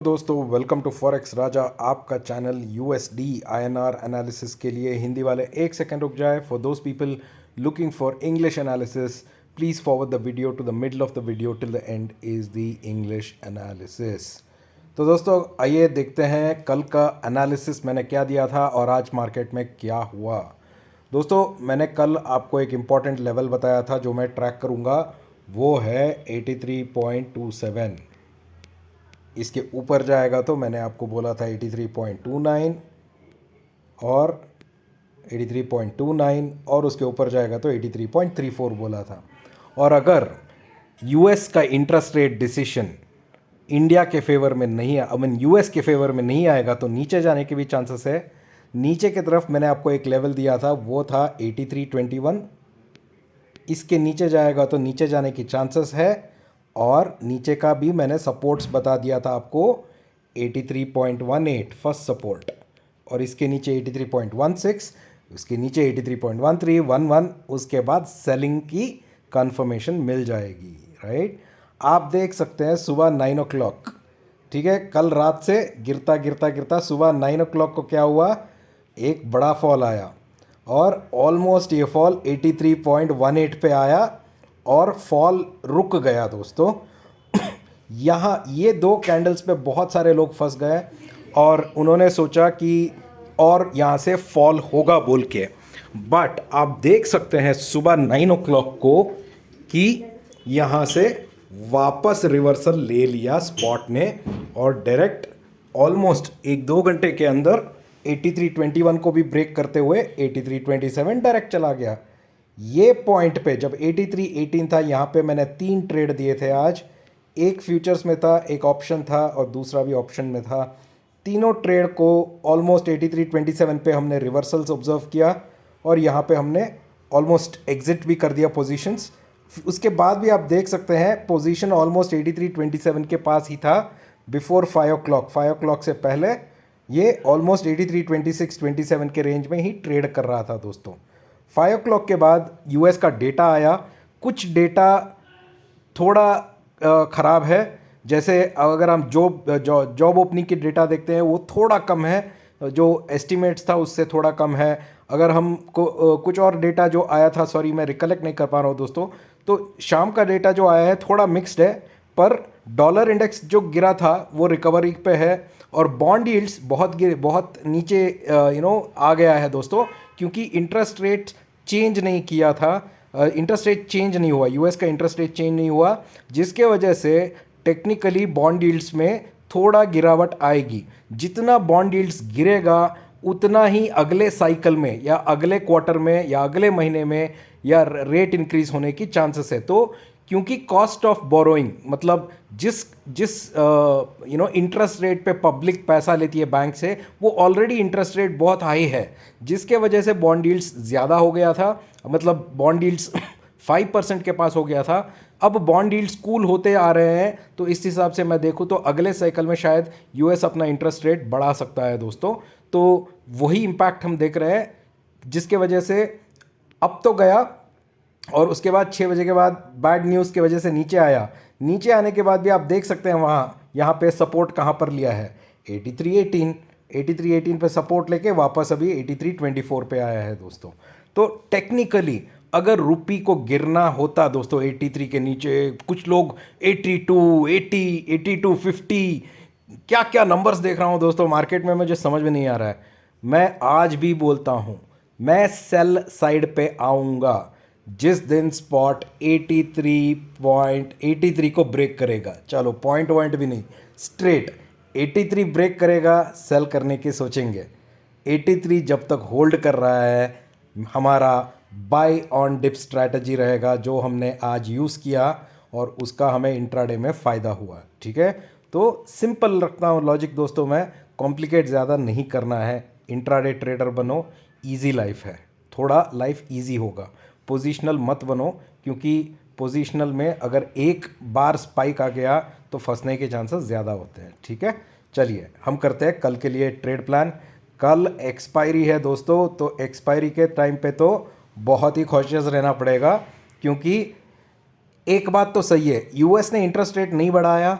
दोस्तों welcome to forex राजा, आपका channel USD INR analysis के लिए। हिंदी वाले एक सेकंड रुक जाए। For those people looking for English analysis, please forward the video to the middle of the video till the end is the English analysis. तो दोस्तों आइए देखते हैं कल का एनालिसिस मैंने क्या दिया था और आज मार्केट में क्या हुआ। दोस्तों मैंने कल आपको एक इम्पॉर्टेंट लेवल बताया था जो मैं ट्रैक करूँगा, वो है 83.27। इसके ऊपर जाएगा तो मैंने आपको बोला था 83.29 और 83.29 और उसके ऊपर जाएगा तो 83.34 बोला था। और अगर यूएस का इंटरेस्ट रेट डिसीजन इंडिया के फेवर में नहीं, आई मीन यूएस के फेवर में नहीं आएगा तो नीचे जाने के भी चांसेस है। नीचे की तरफ मैंने आपको एक लेवल दिया था, वो था 83.21। इसके नीचे जाएगा तो नीचे जाने की चांसेस है। और नीचे का भी मैंने सपोर्ट्स बता दिया था आपको, 83.18 फर्स्ट सपोर्ट, और इसके नीचे 83.16, उसके नीचे 83.13, 11, उसके बाद सेलिंग की कंफर्मेशन मिल जाएगी। राइट, आप देख सकते हैं सुबह 9 o'clock, ठीक है, कल रात से गिरता गिरता गिरता सुबह 9 o'clock को क्या हुआ, एक बड़ा फॉल आया और ऑलमोस्ट ये फॉल 83.18 पे आया और फॉल रुक गया। दोस्तों यहाँ ये दो कैंडल्स पे बहुत सारे लोग फंस गए और उन्होंने सोचा कि और यहाँ से फॉल होगा बोल के, बट आप देख सकते हैं सुबह 9 o'clock को कि यहाँ से वापस रिवर्सल ले लिया स्पॉट ने और डायरेक्ट ऑलमोस्ट एक दो घंटे के अंदर 83.21 को भी ब्रेक करते हुए 83.27 डायरेक्ट चला गया। ये पॉइंट पे जब 83.18 था, यहाँ पे मैंने 3 ट्रेड दिए थे आज, एक फ्यूचर्स में था, एक ऑप्शन था और दूसरा भी ऑप्शन में था। तीनों ट्रेड को ऑलमोस्ट 83.27 पे हमने रिवर्सल्स ऑब्जर्व किया और यहाँ पे हमने ऑलमोस्ट एग्जिट भी कर दिया पोजीशंस। उसके बाद भी आप देख सकते हैं पोजीशन ऑलमोस्ट 83.27 के पास ही था बिफोर 5 o'clock। 5 o'clock से पहले ये ऑलमोस्ट 83.26-27 के रेंज में ही ट्रेड कर रहा था। दोस्तों 5 o'clock के बाद यूएस का डेटा आया। कुछ डेटा थोड़ा ख़राब है, जैसे अगर हम जॉब ओपनिंग की डेटा देखते हैं वो थोड़ा कम है, जो एस्टिमेट्स था उससे थोड़ा कम है। अगर हम कुछ और डेटा जो आया था, सॉरी मैं रिकलेक्ट नहीं कर पा रहा हूँ दोस्तों, तो शाम का डेटा जो आया है थोड़ा मिक्स्ड है, पर डॉलर इंडेक्स जो गिरा था वो रिकवरी पे है और बॉन्ड यील्ड्स बहुत नीचे आ गया है दोस्तों, क्योंकि इंटरेस्ट रेट चेंज नहीं किया था, इंटरेस्ट रेट चेंज नहीं हुआ, यूएस का इंटरेस्ट रेट चेंज नहीं हुआ, जिसके वजह से टेक्निकली बॉन्ड यील्ड्स में थोड़ा गिरावट आएगी। जितना बॉन्ड यील्ड्स गिरेगा उतना ही अगले साइकिल में या अगले क्वार्टर में या अगले महीने में या रेट इंक्रीज होने की चांसेस है। तो क्योंकि कॉस्ट ऑफ बोरोइंग, मतलब जिस जिस इंटरेस्ट रेट पे पब्लिक पैसा लेती है बैंक से, वो ऑलरेडी इंटरेस्ट रेट बहुत हाई है, जिसके वजह से बॉन्ड यील्ड्स ज़्यादा हो गया था, मतलब बॉन्ड यील्ड्स 5% के पास हो गया था। अब बॉन्ड यील्ड्स कूल होते आ रहे हैं, तो इस हिसाब से मैं देखूँ तो अगले साइकिल में शायद यूएस अपना इंटरेस्ट रेट बढ़ा सकता है दोस्तों। तो वही इम्पैक्ट हम देख रहे हैं, जिसके वजह से अब तो गया और उसके बाद 6 बजे के बाद बैड न्यूज़ की वजह से नीचे आया। नीचे आने के बाद भी आप देख सकते हैं यहाँ पे सपोर्ट कहाँ पर लिया है, 83.18 पे सपोर्ट लेके वापस अभी 83.24 पे आया है दोस्तों। तो टेक्निकली अगर रुपी को गिरना होता दोस्तों 83 के नीचे, कुछ लोग 82, 80, 82, 50, क्या क्या नंबर्स देख रहा हूँ दोस्तों मार्केट में, मुझे समझ में नहीं आ रहा है। मैं आज भी बोलता हूँ, मैं सेल साइड पे आऊँगा जिस दिन स्पॉट 83.83 को ब्रेक करेगा। चलो पॉइंट भी नहीं, स्ट्रेट 83 ब्रेक करेगा, सेल करने की सोचेंगे। 83 जब तक होल्ड कर रहा है, हमारा बाय ऑन डिप स्ट्रैटेजी रहेगा, जो हमने आज यूज़ किया और उसका हमें इंट्राडे में फ़ायदा हुआ। ठीक है, तो सिंपल रखता हूँ लॉजिक दोस्तों, मैं कॉम्प्लिकेट ज़्यादा नहीं करना है। इंट्राडे ट्रेडर बनो, इजी लाइफ है, थोड़ा लाइफ इजी होगा। पोजीशनल मत बनो, क्योंकि पोजीशनल में अगर एक बार स्पाइक आ गया तो फंसने के चांसेस ज़्यादा होते हैं। ठीक है, चलिए हम करते हैं कल के लिए ट्रेड प्लान। कल एक्सपायरी है दोस्तों, तो एक्सपायरी के टाइम पे तो बहुत ही कॉशियस रहना पड़ेगा, क्योंकि एक बात तो सही है, यूएस ने इंटरेस्ट रेट नहीं बढ़ाया,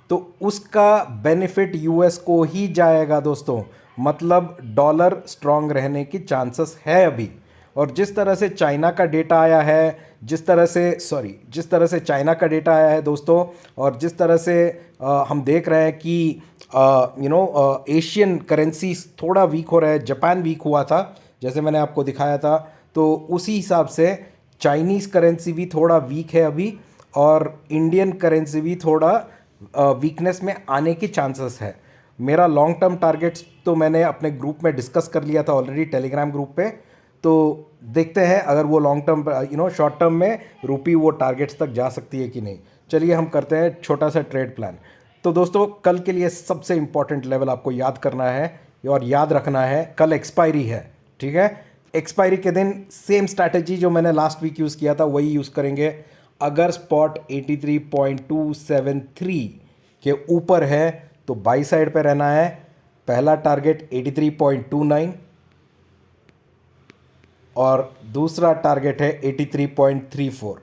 तो उसका बेनिफिट यूएस को ही जाएगा दोस्तों। मतलब डॉलर स्ट्रांग रहने की चांसेस है अभी। और जिस तरह से चाइना का डेटा आया है, जिस तरह से चाइना का डेटा आया है दोस्तों, और जिस तरह से हम देख रहे हैं कि एशियन करेंसीज थोड़ा वीक हो रहा है। जापान वीक हुआ था जैसे मैंने आपको दिखाया था, तो उसी हिसाब से चाइनीज़ करेंसी भी थोड़ा वीक है अभी, और इंडियन करेंसी भी थोड़ा वीकनेस में आने की चांसेस है। मेरा लॉन्ग टर्म टारगेट्स तो मैंने अपने ग्रुप में डिस्कस कर लिया था ऑलरेडी, टेलीग्राम ग्रुप पे। तो देखते हैं अगर वो लॉन्ग टर्म शॉर्ट टर्म में रूपी वो टारगेट्स तक जा सकती है कि नहीं। चलिए हम करते हैं छोटा सा ट्रेड प्लान। तो दोस्तों कल के लिए सबसे इंपॉर्टेंट लेवल आपको याद करना है और याद रखना है, कल एक्सपायरी है, ठीक है। एक्सपायरी के दिन सेम स्ट्रैटेजी जो मैंने लास्ट वीक यूज़ किया था वही यूज़ करेंगे। अगर स्पॉट 83.273 के ऊपर है तो बाई साइड पे रहना है। पहला टारगेट 83.29 और दूसरा टारगेट है 83.34।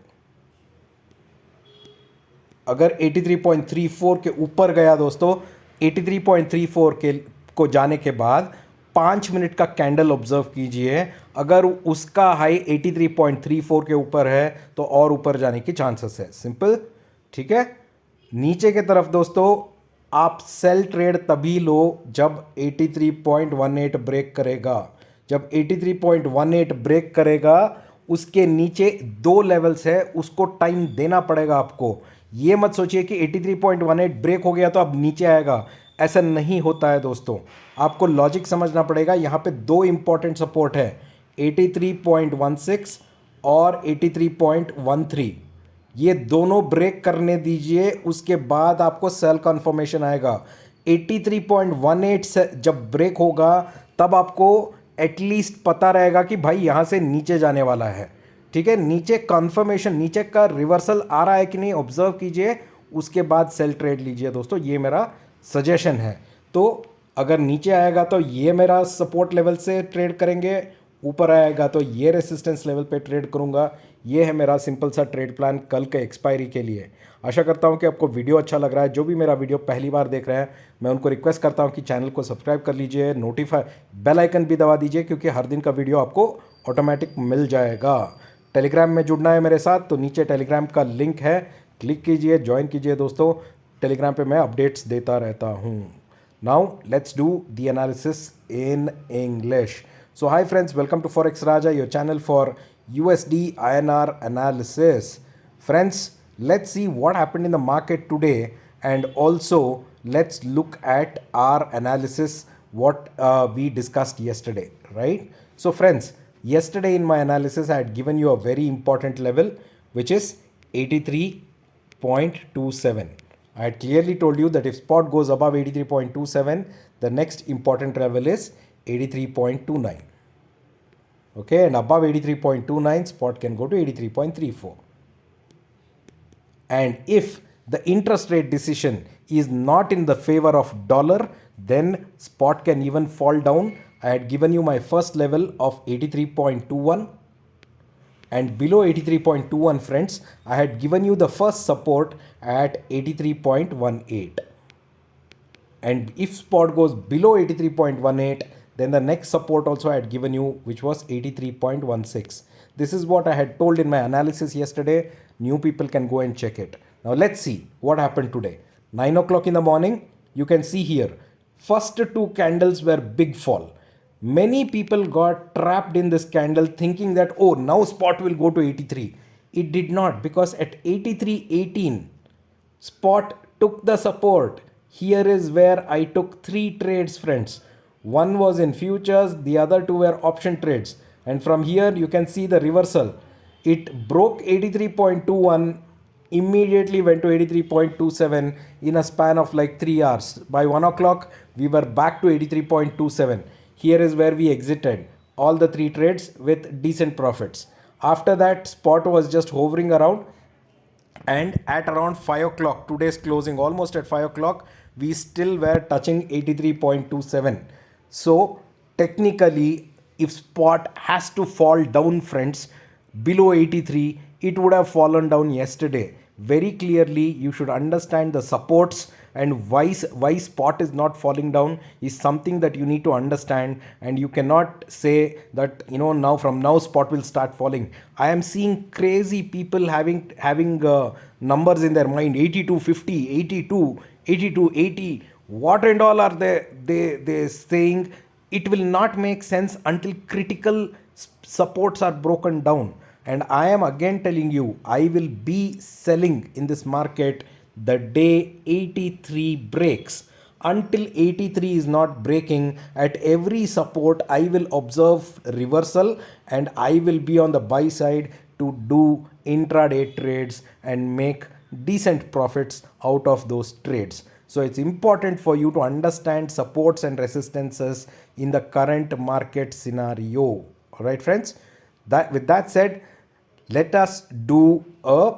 अगर 83.34 के ऊपर गया दोस्तों, 83.34 के को जाने के बाद 5 मिनट का कैंडल ऑब्जर्व कीजिए। अगर उसका हाई 83.34 के ऊपर है तो और ऊपर जाने की चांसेस है। सिंपल, ठीक है। नीचे के तरफ दोस्तों आप सेल ट्रेड तभी लो जब 83.18 ब्रेक करेगा। जब 83.18 ब्रेक करेगा, उसके नीचे दो लेवल्स है, उसको टाइम देना पड़ेगा आपको। ये मत सोचिए कि 83.18 ब्रेक हो गया तो अब नीचे आएगा, ऐसा नहीं होता है दोस्तों। आपको लॉजिक समझना पड़ेगा। यहाँ पे दो इंपॉर्टेंट सपोर्ट है, 83.16 और 83.13। ये दोनों ब्रेक करने दीजिए, उसके बाद आपको सेल कन्फर्मेशन आएगा। 83.18 से जब ब्रेक होगा तब आपको एटलीस्ट पता रहेगा कि भाई यहाँ से नीचे जाने वाला है, ठीक है। नीचे कन्फर्मेशन, नीचे का रिवर्सल आ रहा है कि नहीं ऑब्जर्व कीजिए, उसके बाद सेल ट्रेड लीजिए दोस्तों। ये मेरा सजेशन है। तो अगर नीचे आएगा तो ये मेरा सपोर्ट लेवल से ट्रेड करेंगे, ऊपर आएगा तो ये रेसिस्टेंस लेवल पे ट्रेड करूंगा। ये है मेरा सिंपल सा ट्रेड प्लान कल के एक्सपायरी के लिए। आशा करता हूं कि आपको वीडियो अच्छा लग रहा है। जो भी मेरा वीडियो पहली बार देख रहे हैं, मैं उनको रिक्वेस्ट करता हूं कि चैनल को सब्सक्राइब कर लीजिए, नोटिफाई बेल आइकन भी दबा दीजिए, क्योंकि हर दिन का वीडियो आपको ऑटोमेटिक मिल जाएगा। टेलीग्राम में जुड़ना है मेरे साथ तो नीचे टेलीग्राम का लिंक है, क्लिक कीजिए, ज्वाइन कीजिए दोस्तों। टेलीग्राम पे मैं अपडेट्स देता रहता हूँ। Now let's do the analysis in English. So hi friends, welcome to Forex Raja, your channel for USD INR analysis. Friends, let's see what happened in the market today, and also let's look at our analysis what we discussed yesterday, right? So friends, yesterday in my analysis I had given you a very important level which is 83.27. I had clearly told you that if spot goes above 83.27, the next important level is 83.29. Okay, and above 83.29 spot can go to 83.34. And if the interest rate decision is not in the favor of dollar, then spot can even fall down. I had given you my first level of 83.21, and below 83.21 friends, I had given you the first support at 83.18. And if spot goes below 83.18, then the next support also I had given you, which was 83.16. This is what I had told in my analysis yesterday. New people can go and check it. Now let's see what happened today. 9 o'clock in the morning, you can see here, first two candles were big fall. Many people got trapped in this candle thinking that, oh, now spot will go to 83. It did not, because at 83.18, spot took the support. Here is where I took 3 trades, friends. One was in futures, the other 2 were option trades. And from here you can see the reversal. It broke 83.21, immediately went to 83.27 in a span of like 3 hours. By 1 o'clock, we were back to 83.27. Here is where we exited all the 3 trades with decent profits. After that, spot was just hovering around, and at around 5 o'clock, today's closing, almost at 5 o'clock, we still were touching 83.27. So technically, if spot has to fall down, friends, below 83, it would have fallen down yesterday. very clearly. You should understand the supports, and why spot is not falling down is something that you need to understand. And you cannot say that, now from now spot will start falling. I am seeing crazy people having numbers in their mind: 82.50, 82, 82.80. What and all are they saying? It will not make sense until critical supports are broken down. And I am again telling you, I will be selling in this market the day 83 breaks. Until 83 is not breaking, at every support I will observe reversal, and I will be on the buy side to do intraday trades and make decent profits out of those trades. So it's important for you to understand supports and resistances in the current market scenario. All right, friends. With that said, let us do a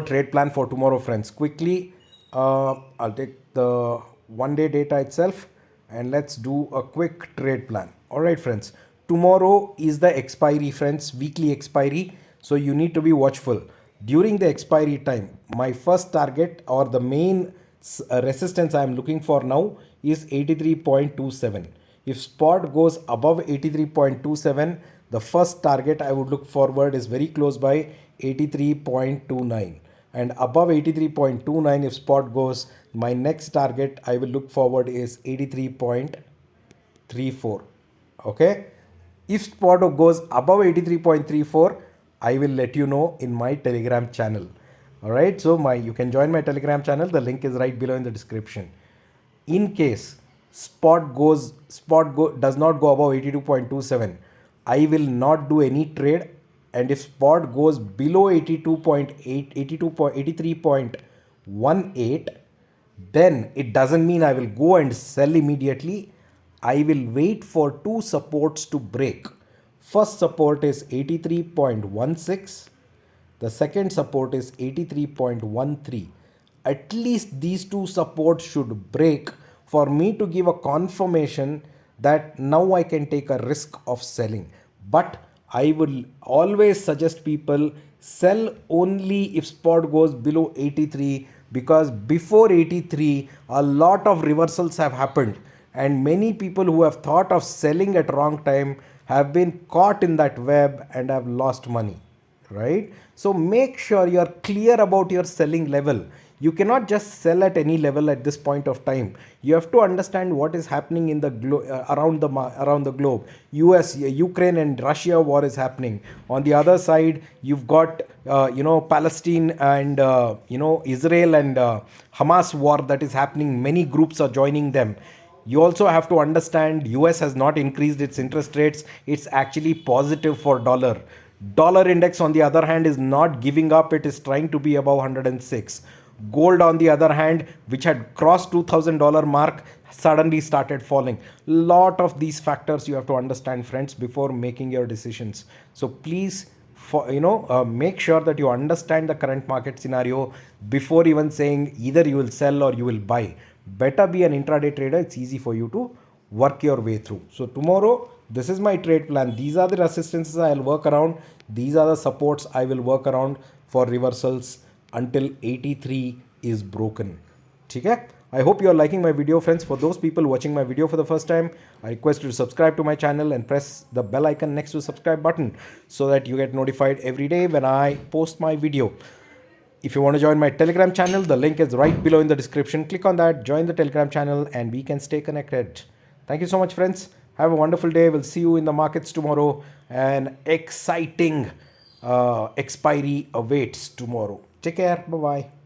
trade plan for tomorrow, friends. Quickly, I'll take the 1 day data itself, and let's do a quick trade plan. All right, friends. Tomorrow is the expiry, friends, weekly expiry. So you need to be watchful. During the expiry time, my first target, or the main resistance I am looking for now, is 83.27. If spot goes above 83.27, the first target I would look forward is very close by 83.29. And above 83.29, if spot goes, my next target I will look forward is 83.34. Okay. If spot goes above 83.34, I will let you know in my Telegram channel. All right. So you can join my Telegram channel. The link is right below in the description. In case does not go above 82.27, I will not do any trade. And if spot goes below 83.18, then it doesn't mean I will go and sell immediately. I will wait for two supports to break. First support is 83.16. The second support is 83.13. At least these two supports should break for me to give a confirmation that now I can take a risk of selling. But I will always suggest people sell only if spot goes below 83, because before 83 a lot of reversals have happened, and many people who have thought of selling at wrong time have been caught in that web and have lost money, right? So make sure you are clear about your selling level. You cannot just sell at any level at this point of time. You have to understand what is happening in the around the globe. US, Ukraine and Russia war is happening. On the other side, you've got Palestine and Israel and Hamas war that is happening. Many groups are joining them. You also have to understand US has not increased its interest rates. It's actually positive for dollar. Dollar index on the other hand is not giving up. It is trying to be above 106. Gold on the other hand, which had crossed $2,000 mark, suddenly started falling. Lot of these factors you have to understand, friends, before making your decisions. So please, make sure that you understand the current market scenario before even saying either you will sell or you will buy. Better be an intraday trader. It's easy for you to work your way through. So tomorrow, this is my trade plan. These are the resistances I'll work around. These are the supports I will work around for reversals until 83 is broken. Okay? I hope you are liking my video, friends. For those people watching my video for the first time, I request you to subscribe to my channel and press the bell icon next to the subscribe button so that you get notified every day when I post my video. If you want to join my Telegram channel, the link is right below in the description. Click on that, join the Telegram channel, and we can stay connected. Thank you so much, friends. Have a wonderful day. We'll see you in the markets tomorrow. An exciting expiry awaits tomorrow. Take care. Bye-bye.